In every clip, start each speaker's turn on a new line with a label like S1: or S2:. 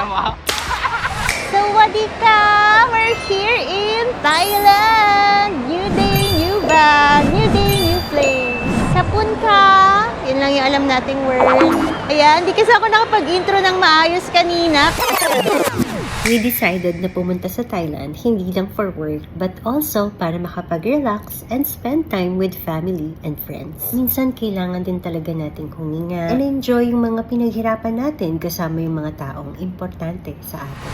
S1: mo.
S2: Sawadika! We're here in Thailand! New day, new bag, new day, new place. Sapun ka! Yun lang yung alam nating word. Ayan, di kasi ako nakapag-intro ng maayos kanina.
S3: We decided na pumunta sa Thailand hindi lang for work but also para makapag-relax and spend time with family and friends. Minsan kailangan din talaga nating huminga and enjoy yung mga pinaghirapan natin kasama yung mga taong importante sa atin.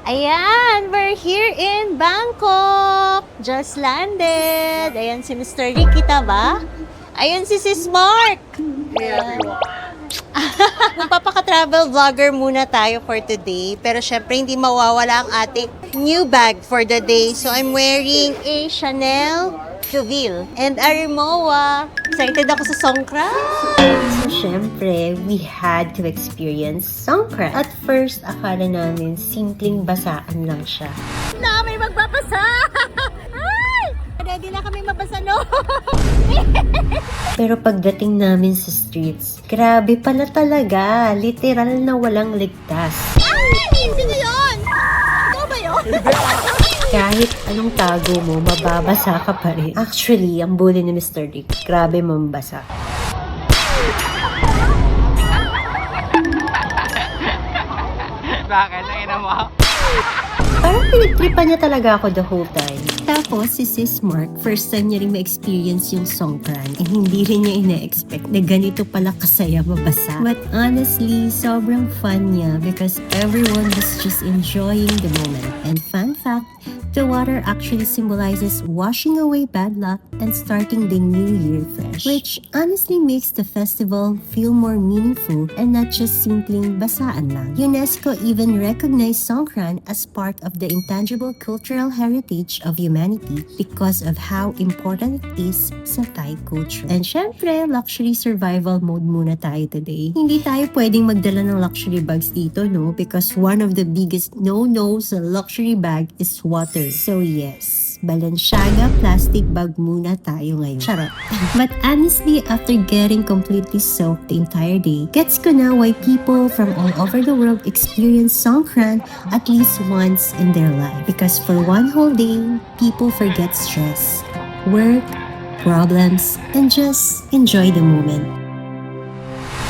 S2: Ayan, we're here in Bangkok. Just landed. Ayan si Mr. Rick, kita ba? Ayun si Sis Mark. Ayan. Magpapaka-travel vlogger muna tayo for today. Pero syempre hindi mawawala ang ating new bag for the day. So I'm wearing a Chanel Juville and a Rimowa. Excited ako sa Songkran.
S3: So syempre, we had to experience Songkran. At first, akala namin simpleng basaan lang siya.
S2: Na, may magbabasa! Ay! Ready na kami mabasa, no?
S3: Pero pagdating namin sa streets, grabe pala talaga. Literal na walang ligtas.
S2: Ay! Sino yun? Ikaw ba yun?
S3: Kahit anong tago mo, mababasa ka pa rin. Actually, ang bully ni Mr. Rick, grabe mambasa.
S1: Bakit? Nangina mo.
S3: Parang pinagtripan niya talaga ako the whole time. Tapos, si Sis Mark, first time niya rin ma-experience yung Songkran and hindi rin niya ina-expect na ganito pala kasaya mabasa. But honestly, sobrang fun niya because everyone was just enjoying the moment. And fun fact, the water actually symbolizes washing away bad luck and starting the new year fresh. Which honestly makes the festival feel more meaningful and not just simpleng basaan lang. UNESCO even recognized Songkran as part of the intangible cultural heritage of humanity because of how important it is sa Thai culture. And syempre, luxury survival mode muna tayo today. Hindi tayo pwedeng magdala ng luxury bags dito, no? Because one of the biggest no-no sa luxury bag is water. So yes, Balenciaga plastic bag muna tayo ngayon. Charot. But honestly, after getting completely soaked the entire day, gets ko na why people from all over the world experience Songkran at least once in their life. Because for one whole day, people forget stress, work, problems, and just enjoy the moment.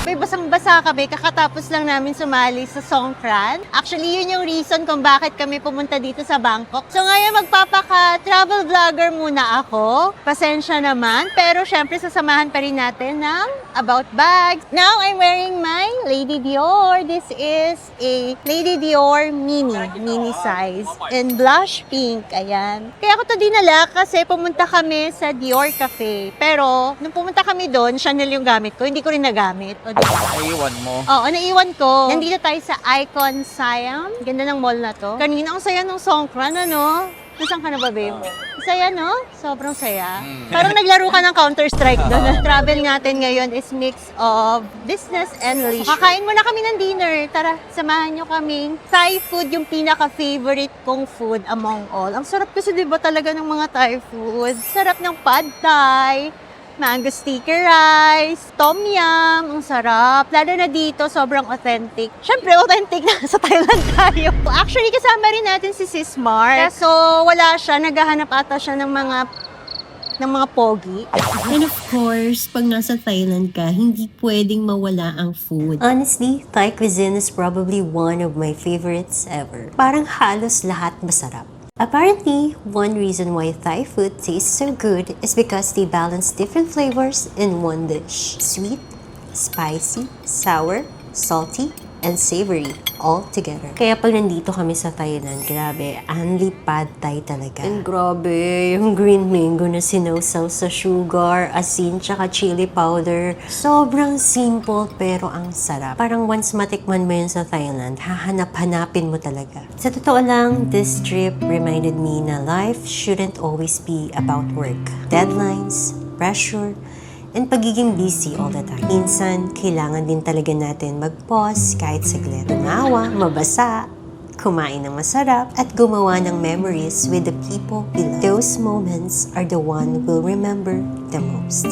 S2: May basang-basa kami, kakatapos lang namin sumali sa Songkran. Actually, yun yung reason kung bakit kami pumunta dito sa Bangkok. So ngayon, magpapaka-travel vlogger muna ako. Pasensya naman, pero syempre sasamahan pa rin natin ng About Bags. Now, I'm wearing my Lady Dior. This is a Lady Dior mini size, in blush pink. Ayan. Kaya ko to dinala kasi pumunta kami sa Dior Cafe. Pero, nung pumunta kami doon, Chanel yung gamit ko, hindi ko rin nagamit. O, diba?
S1: Naiwan mo.
S2: Oo, naiwan ko. Nandito tayo sa Icon Siam. Ganda ng mall na to. Kanina ang saya ng Songkran, ano? Nasaan ka na ba, babe? Saya, no? Sobrang saya. Parang naglaro ka ng Counter-Strike doon. Travel natin ngayon is mix of business and leisure. Kakain muna kami ng dinner. Tara, samahan nyo kaming Thai food, yung pinaka-favorite kong food among all. Ang sarap kasi diba talaga ng mga Thai food. Sarap ng pad Thai, mango sticky rice, tom yum, ang sarap. Lalo na dito, sobrang authentic. Siyempre, authentic na sa Thailand tayo. Actually, kasama rin natin si Sis Mark. So, wala siya. Naghahanap ata siya ng mga pogi.
S3: And of course, pag nasa Thailand ka, hindi pwedeng mawala ang food. Honestly, Thai cuisine is probably one of my favorites ever. Parang halos lahat masarap. Apparently, one reason why Thai food tastes so good is because they balance different flavors in one dish. Sweet, spicy, sour, salty, and savory all together. Kaya pag nandito kami sa Thailand, grabe, only pad Thai talaga. And grabe, yung green mango na sinawsaw sa sugar, asin, tsaka chili powder. Sobrang simple pero ang sarap. Parang once matikman mo yun sa Thailand, hahanap-hanapin mo talaga. Sa totoo lang, this trip reminded me na life shouldn't always be about work. Deadlines, pressure, and pagiging busy all the time. Minsan, kailangan din talaga natin mag-pause kahit saglit. Tumawa, mabasa, kumain ng masarap, at gumawa ng memories with the people we love. Those moments are the one we'll remember the most.